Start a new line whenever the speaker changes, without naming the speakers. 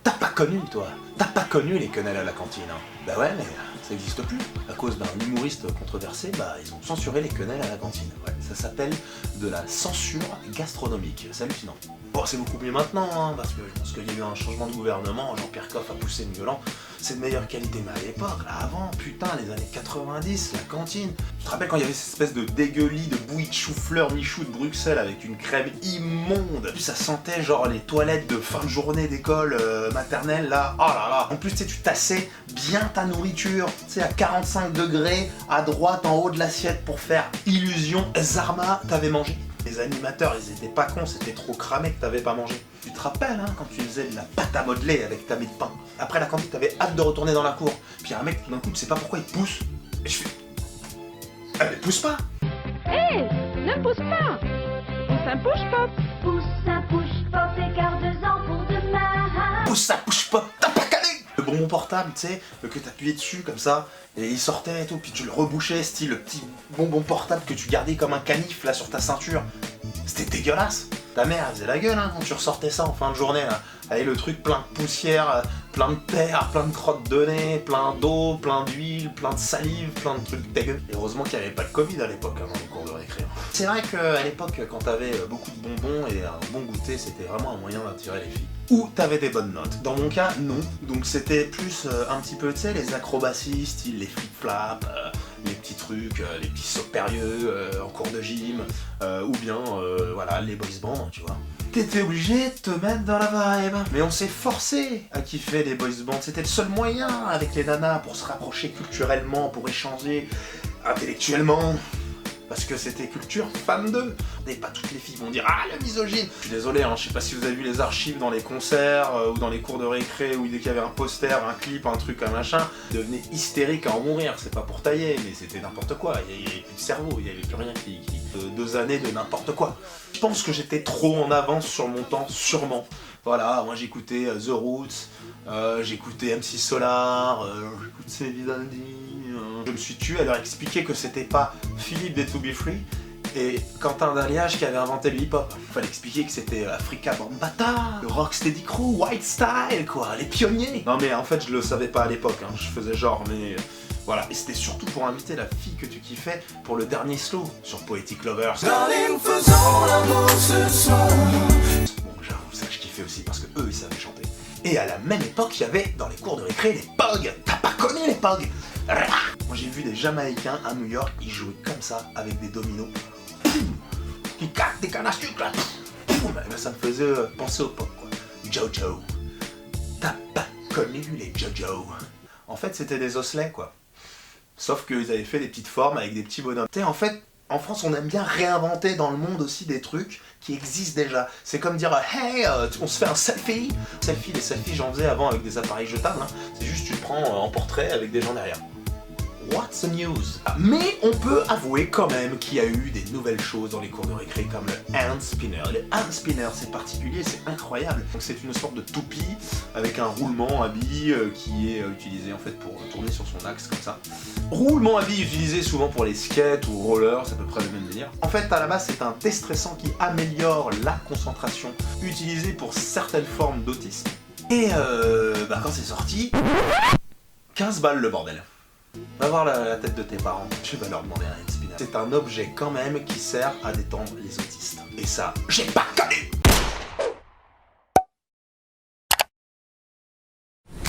T'as pas connu, toi. T'as pas connu les quenelles à la cantine, hein. Bah ouais, mais ça n'existe plus. À cause d'un humoriste controversé, bah ils ont censuré les quenelles à la cantine. Ouais, ça s'appelle de la censure gastronomique. C'est hallucinant. Bon, c'est beaucoup mieux maintenant, hein, parce que je pense qu'il y a eu un changement de gouvernement, Jean-Pierre Coff a poussé une gueulant. C'est de meilleure qualité, mais à l'époque, là avant, putain, les années 90, la cantine. Tu te rappelles quand il y avait cette espèce de dégueulis de bouillie de chou-fleur Michou de Bruxelles avec une crème immonde. Puis ça sentait genre les toilettes de fin de journée d'école maternelle, là. Oh là là. En plus, tu sais, tu tassais bien ta nourriture, tu sais, à 45 degrés, à droite, en haut de l'assiette pour faire illusion. Zarma, t'avais mangé. Les animateurs, ils étaient pas cons, c'était trop cramé que t'avais pas mangé. Tu te rappelles, hein, quand tu faisais de la pâte à modeler avec ta mie de pain. Après la cantine, t'avais hâte de retourner dans la cour. Puis un mec, tout d'un coup, tu sais pas pourquoi il te pousse. Et je fais... Eh, mais pousse pas!
Hé, ne pousse pas. Pousse un push-pop.
Pousse un push-pop et garde-en pour demain.
Pousse ça, push pop, t'as pas calé! Le bonbon portable, tu sais, que t'appuyais dessus comme ça, et il sortait et tout, puis tu le rebouchais, style le petit bonbon portable que tu gardais comme un canif là sur ta ceinture. C'était dégueulasse! Ta mère, elle faisait la gueule hein, quand tu ressortais ça en fin de journée là. Avec le truc plein de poussière, plein de terre, plein de crottes de nez, plein d'eau, plein d'huile, plein de salive, plein de trucs dégueux. Et heureusement qu'il n'y avait pas le Covid à l'époque, hein, dans les cours de récré. C'est vrai qu'à l'époque, quand t'avais beaucoup de bonbons et un bon goûter, c'était vraiment un moyen d'attirer les filles. Ou t'avais des bonnes notes. Dans mon cas, non. Donc c'était plus un petit peu, tu sais, les acrobaties, style les flip-flaps, les petits trucs, les petits sauts périlleux en cours de gym, ou bien, voilà, les boys bands, tu vois. T'étais obligé de te mettre dans la vibe. Mais on s'est forcé à kiffer les boys bands. C'était le seul moyen avec les nanas pour se rapprocher culturellement, pour échanger intellectuellement. Parce que c'était culture femme d'eux. Et pas toutes les filles vont dire ah le misogyne. Je suis désolé, hein, je sais pas si vous avez vu les archives dans les concerts ou dans les cours de récré où dès qu'il y avait un poster, un clip, un truc, un machin, devenait hystérique à en mourir. C'est pas pour tailler, mais c'était n'importe quoi. Il y avait plus de cerveau, il y avait plus rien qui... 2 années de n'importe quoi. Je pense que j'étais trop en avance sur mon temps, sûrement. Voilà, moi j'écoutais The Roots, j'écoutais MC Solar, j'écoutais Vivaldi. Je me suis tué à leur expliquer que c'était pas Philippe des To Be Free et Quentin d'Alliage qui avait inventé le hip-hop. Il fallait expliquer que c'était Africa Bambaataa, le Rocksteady Crew, White Style, quoi, les pionniers. Non mais en fait je le savais pas à l'époque, hein. Je faisais genre mais... Voilà, et c'était surtout pour inviter la fille que tu kiffais pour le dernier slow sur Poetic Lovers. Darling, faisons l'amour ce soir. Bon, j'avoue, ça je kiffais aussi parce que eux ils savaient chanter. Et à la même époque, il y avait dans les cours de récré les POG. T'as pas connu les POG? Moi j'ai vu des Jamaïcains à New York, ils jouaient comme ça avec des dominos. Qui cassent des cannes à sucre là. Ben, ça me faisait penser au pop quoi. Jojo. T'as pas connu les Jojo? En fait c'était des osselets quoi. Sauf qu'ils avaient fait des petites formes avec des petits bonhommes. Tu sais, en fait, en France, on aime bien réinventer dans le monde aussi des trucs qui existent déjà. C'est comme dire, hey, on se fait un selfie. Les selfies, j'en faisais avant avec des appareils jetables. Hein. C'est juste, tu te prends en portrait avec des gens derrière. What's the news? Mais on peut avouer quand même qu'il y a eu des nouvelles choses dans les cours de récré comme le hand spinner. Le hand spinner c'est particulier, c'est incroyable. Donc c'est une sorte de toupie avec un roulement à billes qui est utilisé en fait pour tourner sur son axe comme ça. Roulement à billes utilisé souvent pour les skates ou rollers, c'est à peu près le même délire. En fait à la base c'est un déstressant qui améliore la concentration utilisé pour certaines formes d'autisme. Et quand c'est sorti, 15 balles le bordel. Va voir la tête de tes parents, tu vas leur demander un hand spinner. C'est un objet quand même qui sert à détendre les autistes. Et ça, j'ai pas connu.